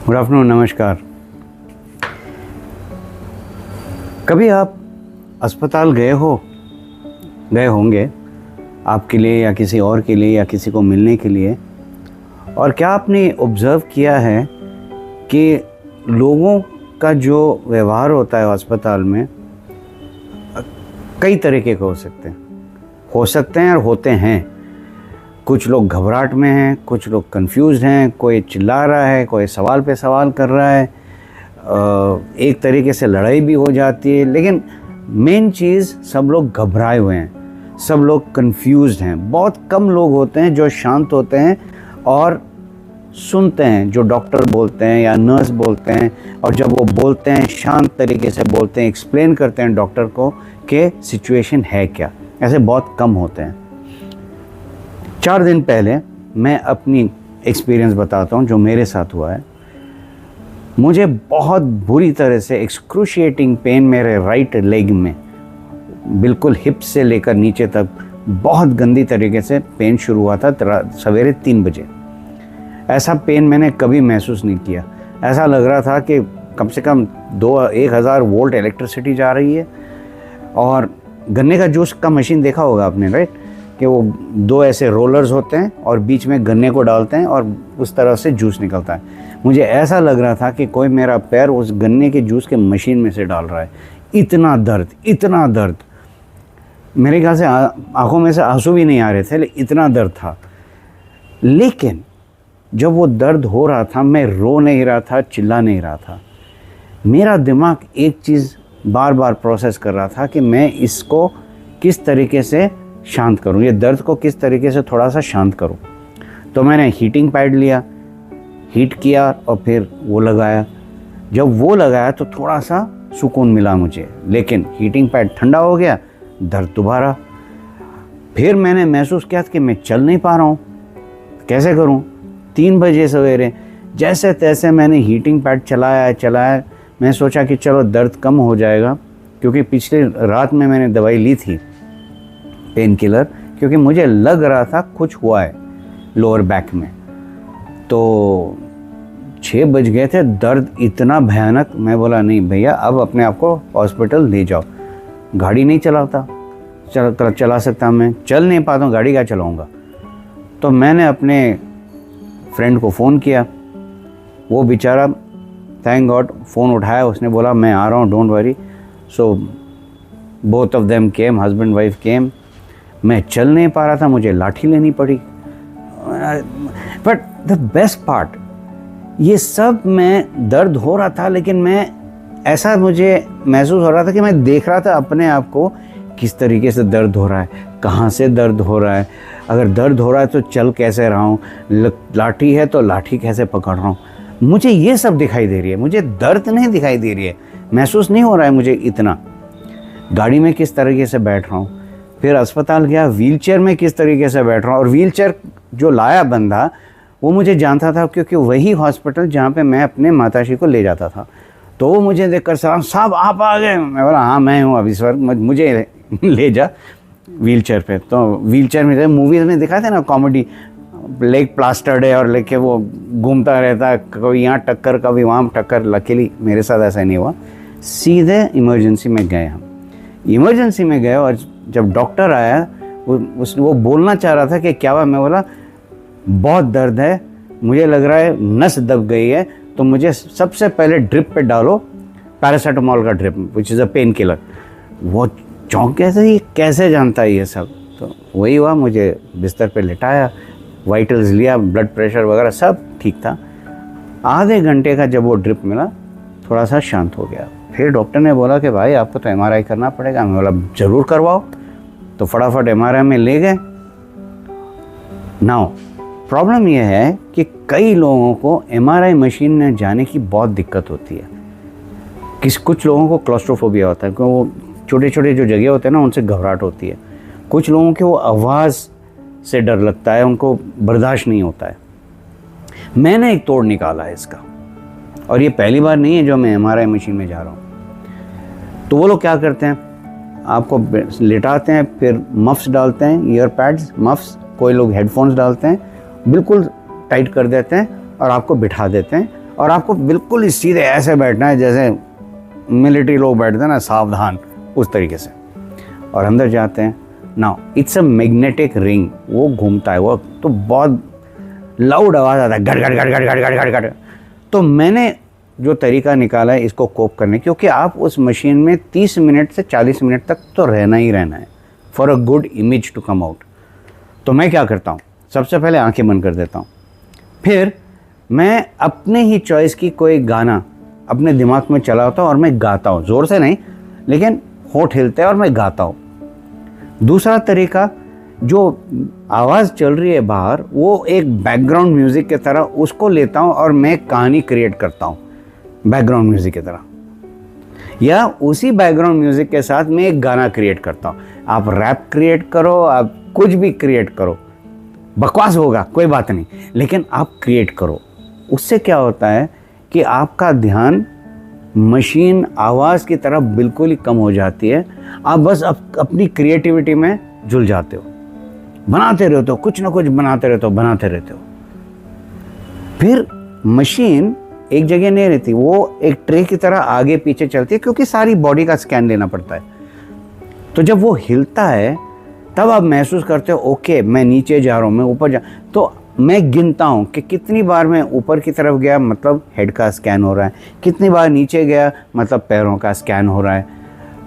Good afternoon, नमस्कार। कभी आप अस्पताल गए होंगे आपके लिए या किसी और के लिए या किसी को मिलने के लिए, और क्या आपने ऑब्ज़र्व किया है कि लोगों का जो व्यवहार होता है अस्पताल में कई तरीके के हो सकते हैं और होते हैं। कुछ लोग घबराहट में हैं, कुछ लोग कंफ्यूज्ड हैं, कोई चिल्ला रहा है, कोई सवाल पे सवाल कर रहा है, एक तरीके से लड़ाई भी हो जाती है। लेकिन मेन चीज़, सब लोग घबराए हुए हैं, सब लोग कंफ्यूज्ड हैं। बहुत कम लोग होते हैं जो शांत होते हैं और सुनते हैं जो डॉक्टर बोलते हैं या नर्स बोलते हैं, और जब वो बोलते हैं शांत तरीके से बोलते हैं, एक्सप्लेन करते हैं डॉक्टर को कि सिचुएशन है क्या। ऐसे बहुत कम होते हैं। 4 दिन पहले मैं अपनी एक्सपीरियंस बताता हूँ जो मेरे साथ हुआ है। मुझे बहुत बुरी तरह से एक्सक्रूशिएटिंग पेन मेरे राइट लेग में, बिल्कुल हिप से लेकर नीचे तक बहुत गंदी तरीके से पेन शुरू हुआ था सवेरे 3 बजे। ऐसा पेन मैंने कभी महसूस नहीं किया। ऐसा लग रहा था कि कम से कम 1000 वोल्ट इलेक्ट्रिसिटी जा रही है। और गन्ने का जूस का मशीन देखा होगा आपने, राइट, कि वो 2 ऐसे रोलर्स होते हैं और बीच में गन्ने को डालते हैं और उस तरह से जूस निकलता है। मुझे ऐसा लग रहा था कि कोई मेरा पैर उस गन्ने के जूस के मशीन में से डाल रहा है। इतना दर्द, मेरे ख्याल से आंखों में से आंसू भी नहीं आ रहे थे, लेकिन इतना दर्द था। लेकिन जब वो दर्द हो रहा था, मैं रो नहीं रहा था, चिल्ला नहीं रहा था। मेरा दिमाग एक चीज़ बार बार प्रोसेस कर रहा था कि मैं इसको किस तरीके से शांत करूं, ये दर्द को किस तरीके से थोड़ा सा शांत करूं। तो मैंने हीटिंग पैड लिया, हीट किया और फिर वो लगाया। जब वो लगाया तो थोड़ा सा सुकून मिला मुझे, लेकिन हीटिंग पैड ठंडा हो गया, दर्द दोबारा। फिर मैंने महसूस किया कि मैं चल नहीं पा रहा हूँ, कैसे करूँ। 3 बजे सवेरे जैसे तैसे मैंने हीटिंग पैड चलाया। मैं सोचा कि चलो दर्द कम हो जाएगा, क्योंकि पिछले रात में मैंने दवाई ली थी पेन किलर, क्योंकि मुझे लग रहा था कुछ हुआ है लोअर बैक में। तो 6 बज गए थे, दर्द इतना भयानक। मैं बोला नहीं भैया, अब अपने आप को हॉस्पिटल ले जाओ। गाड़ी नहीं चला सकता, मैं चल नहीं पाता हूँ, गाड़ी क्या चलाऊँगा। तो मैंने अपने फ्रेंड को फ़ोन किया। वो बेचारा थैंक गॉड फ़ोन उठाया, उसने बोला मैं आ रहा हूँ, don't worry. So both of them came, husband wife came. मैं चल नहीं पा रहा था, मुझे लाठी लेनी पड़ी। बट द बेस्ट पार्ट, ये सब में दर्द हो रहा था, लेकिन मैं ऐसा मुझे महसूस हो रहा था कि मैं देख रहा था अपने आप को किस तरीके से दर्द हो रहा है, कहाँ से दर्द हो रहा है। अगर दर्द हो रहा है तो चल कैसे रहा हूँ, लाठी है तो लाठी कैसे पकड़ रहा हूँ। मुझे ये सब दिखाई दे रही है, मुझे दर्द नहीं दिखाई दे रही है, महसूस नहीं हो रहा है मुझे इतना। गाड़ी में किस तरीके से बैठ रहा हूँ, फिर अस्पताल गया, व्हीलचेयर में किस तरीके से बैठ रहा हूँ। और व्हीलचेयर जो लाया बंदा, वो मुझे जानता था, क्योंकि वही हॉस्पिटल जहाँ पे मैं अपने माताश्री को ले जाता था। तो वो मुझे देखकर सलाम, साहब आप आ गए। मैं बोला हाँ मैं हूँ, अभी सर मुझे ले जा व्हीलचेयर पे। तो व्हीलचेयर में मूवीज़ में दिखाते हैं ना कॉमेडी, लेग प्लास्टर्ड है और लेके वो घूमता रहता है, कभी यहाँ टक्कर कभी वहाँ टक्कर। लकीली मेरे साथ ऐसा नहीं हुआ। सीधे इमरजेंसी में गए हम। इमरजेंसी में गए और जब डॉक्टर आया, वो बोलना चाह रहा था कि क्या हुआ। मैं बोला बहुत दर्द है, मुझे लग रहा है नस दब गई है, तो मुझे सबसे पहले ड्रिप पे डालो पैरासीटामोल का drip, which is a pain killer. वो चौंक गया था, ये कैसे जानता है ये सब। तो वही हुआ, मुझे बिस्तर पे लिटाया, वाइटल्स लिया, ब्लड प्रेशर वगैरह सब ठीक था। आधे घंटे का जब वो ड्रिप मिला, थोड़ा सा शांत हो गया। फिर डॉक्टर ने बोला कि भाई आपको तो एमआरआई करना पड़ेगा। मैं बोला ज़रूर करवाओ। तो फटाफट एमआरआई में ले गए। नाउ प्रॉब्लम यह है कि कई लोगों को एमआरआई मशीन में जाने की बहुत दिक्कत होती है। कुछ लोगों को क्लॉस्ट्रोफोबिया होता है, क्योंकि वो छोटे छोटे जो जगह होते हैं ना, उनसे घबराहट होती है। कुछ लोगों के वो आवाज़ से डर लगता है, उनको बर्दाश्त नहीं होता है। मैंने एक तोड़ निकाला है इसका, और ये पहली बार नहीं है जो मैं एमआरआई मशीन में जा रहा हूँ। तो वो लोग क्या करते हैं, आपको लेटाते हैं, फिर मफ्स डालते हैं, ईयर पैड्स, मफ्स, कोई लोग हेडफोन्स डालते हैं, बिल्कुल टाइट कर देते हैं और आपको बिठा देते हैं और आपको बिल्कुल ही सीधे ऐसे बैठना है जैसे मिलिट्री लोग बैठते हैं ना, सावधान, उस तरीके से। और अंदर जाते हैं। Now it's a magnetic ring, वो घूमता है, वो तो बहुत लाउड आवाज़ आता है, गड़ गड़ गड़ गड़ गड़ गड़ गड़ गड़। तो मैंने जो तरीका निकाला है इसको कोप करने, क्योंकि आप उस मशीन में 30 मिनट से 40 मिनट तक तो रहना ही रहना है for a good image to come out. तो मैं क्या करता हूँ, सबसे पहले आंखें बंद कर देता हूँ, फिर मैं अपने ही चॉइस की कोई गाना अपने दिमाग में चलाता हूँ और मैं गाता हूँ, ज़ोर से नहीं लेकिन होंठ हिलते हैं और मैं गाता हूँ। दूसरा तरीका, जो आवाज़ चल रही है बाहर, वो एक बैकग्राउंड म्यूज़िक की तरह उसको लेता हूँ और मैं कहानी क्रिएट करता हूँ बैकग्राउंड म्यूज़िक की तरह, या उसी बैकग्राउंड म्यूज़िक के साथ मैं एक गाना क्रिएट करता हूँ। आप रैप क्रिएट करो, आप कुछ भी क्रिएट करो, बकवास होगा कोई बात नहीं, लेकिन आप क्रिएट करो। उससे क्या होता है कि आपका ध्यान मशीन आवाज़ की तरफ बिल्कुल ही कम हो जाती है। आप बस अपनी क्रिएटिविटी में झुल जाते हो, बनाते रहते हो, कुछ ना कुछ बनाते रहते हो। फिर मशीन एक जगह नहीं रहती, वो एक ट्रे की तरह आगे पीछे चलती है, क्योंकि सारी बॉडी का स्कैन लेना पड़ता है। तो जब वो हिलता है तब आप महसूस करते हो ओके मैं नीचे जा रहा हूँ, मैं ऊपर जा, तो मैं गिनता हूँ कि कितनी बार मैं ऊपर की तरफ गया, मतलब हेड का स्कैन हो रहा है, कितनी बार नीचे गया, मतलब पैरों का स्कैन हो रहा है।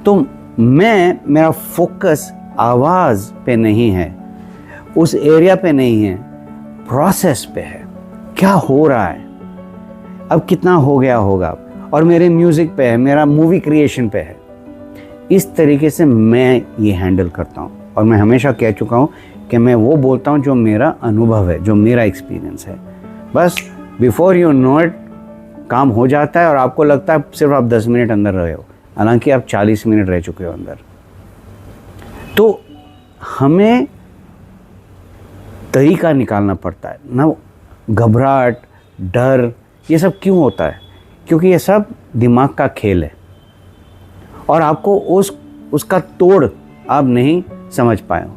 तो मेरा फोकस आवाज़ पे नहीं है, उस एरिया पे नहीं है, प्रोसेस पे है, क्या हो रहा है, अब कितना हो गया होगा, और मेरे म्यूज़िक पे है, मेरा मूवी क्रिएशन पे है। इस तरीके से मैं ये हैंडल करता हूँ। और मैं हमेशा कह चुका हूँ कि मैं वो बोलता हूँ जो मेरा अनुभव है, जो मेरा एक्सपीरियंस है। बस बिफोर यू नो इट काम हो जाता है और आपको लगता है सिर्फ आप 10 मिनट अंदर रहे हो, हालांकि आप 40 मिनट रह चुके हो अंदर। तो हमें तरीका निकालना पड़ता है ना। घबराहट, डर, ये सब क्यों होता है? क्योंकि ये सब दिमाग का खेल है और आपको उसका तोड़ आप नहीं समझ पाए हो।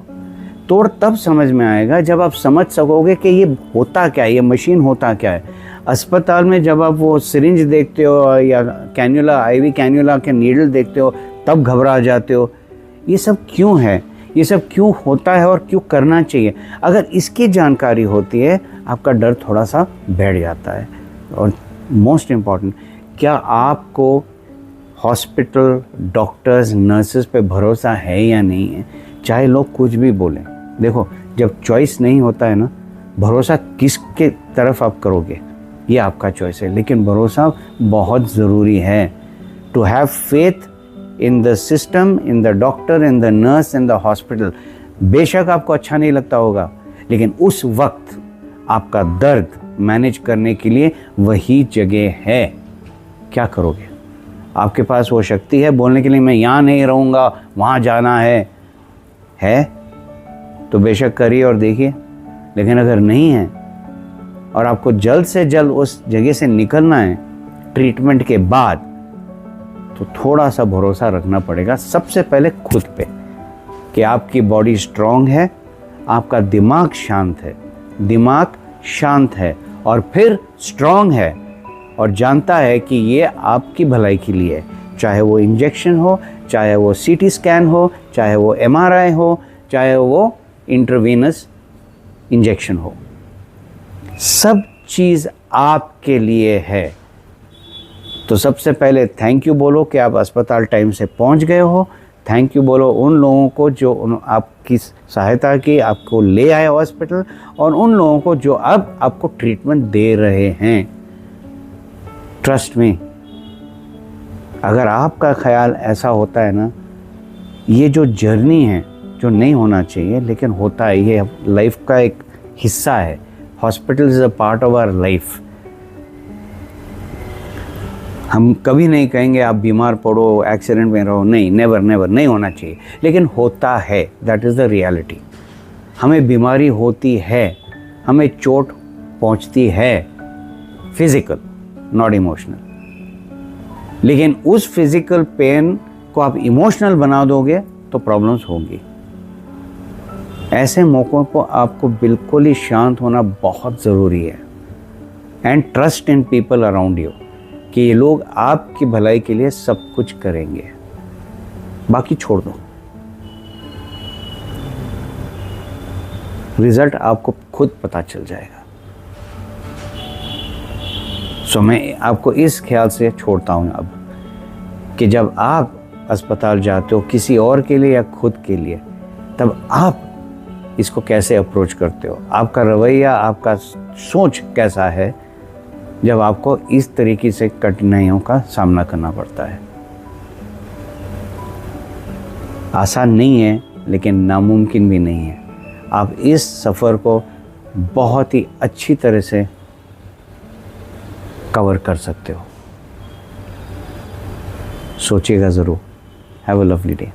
तोड़ तब समझ में आएगा जब आप समझ सकोगे कि ये होता क्या है, ये मशीन होता क्या है। अस्पताल में जब आप वो सिरिंज देखते हो या कैन्यूला, आईवी कैन्यूला के नीडल देखते हो, तब घबरा जाते हो। ये सब क्यों है, ये सब क्यों होता है और क्यों करना चाहिए? अगर इसकी जानकारी होती है आपका डर थोड़ा सा बैठ जाता है। और मोस्ट इम्पॉर्टेंट, क्या आपको हॉस्पिटल, डॉक्टर्स, नर्सेस पे भरोसा है या नहीं है? चाहे लोग कुछ भी बोलें, देखो जब चॉइस नहीं होता है ना, भरोसा किसके तरफ आप करोगे ये आपका चॉइस है, लेकिन भरोसा बहुत ज़रूरी है। To have faith in the system, in the doctor, in the nurse, in the hospital. बेशक आपको अच्छा नहीं लगता होगा, लेकिन उस वक्त आपका दर्द मैनेज करने के लिए वही जगह है। क्या करोगे? आपके पास वो शक्ति है बोलने के लिए मैं यहाँ नहीं रहूँगा, वहाँ जाना है तो बेशक करिए और देखिए। लेकिन अगर नहीं है और आपको जल्द से जल्द उस जगह से निकलना है ट्रीटमेंट के बाद, तो थोड़ा सा भरोसा रखना पड़ेगा सबसे पहले खुद पे कि आपकी बॉडी स्ट्रांग है, आपका दिमाग शांत है, दिमाग शांत है और फिर स्ट्रांग है और जानता है कि ये आपकी भलाई के लिए है। चाहे वो इंजेक्शन हो, चाहे वो सीटी स्कैन हो, चाहे वो एमआरआई हो, चाहे वो इंट्रावेनस इंजेक्शन हो, सब चीज़ आपके लिए है। तो सबसे पहले थैंक यू बोलो कि आप अस्पताल टाइम से पहुंच गए हो। थैंक यू बोलो उन लोगों को जो आपकी सहायता की, आपको ले आए हॉस्पिटल, और उन लोगों को जो अब आपको ट्रीटमेंट दे रहे हैं। ट्रस्ट मी, अगर आपका ख्याल ऐसा होता है ना, ये जो जर्नी है जो नहीं होना चाहिए लेकिन होता है, ये लाइफ का एक हिस्सा है। Hospital is a part of our life. हम कभी नहीं कहेंगे आप बीमार पड़ो, एक्सीडेंट में रहो, नहीं, नेवर नेवर, नहीं होना चाहिए, लेकिन होता है। That is the reality. हमें बीमारी होती है, हमें चोट पहुंचती है, फिजिकल नॉट इमोशनल। लेकिन उस फिजिकल पेन को आप इमोशनल बना दोगे तो प्रॉब्लम्स होंगी। ऐसे मौक़ों पर आपको बिल्कुल ही शांत होना बहुत ज़रूरी है। And trust in people around you कि ये लोग आपकी भलाई के लिए सब कुछ करेंगे, बाकी छोड़ दो। रिजल्ट आपको खुद पता चल जाएगा। सो मैं आपको इस ख्याल से छोड़ता हूँ अब कि जब आप अस्पताल जाते हो किसी और के लिए या खुद के लिए, तब आप इसको कैसे अप्रोच करते हो, आपका रवैया, आपका सोच कैसा है जब आपको इस तरीके से कठिनाइयों का सामना करना पड़ता है। आसान नहीं है लेकिन नामुमकिन भी नहीं है। आप इस सफ़र को बहुत ही अच्छी तरह से कवर कर सकते हो। सोचिएगा ज़रूर। Have a lovely day.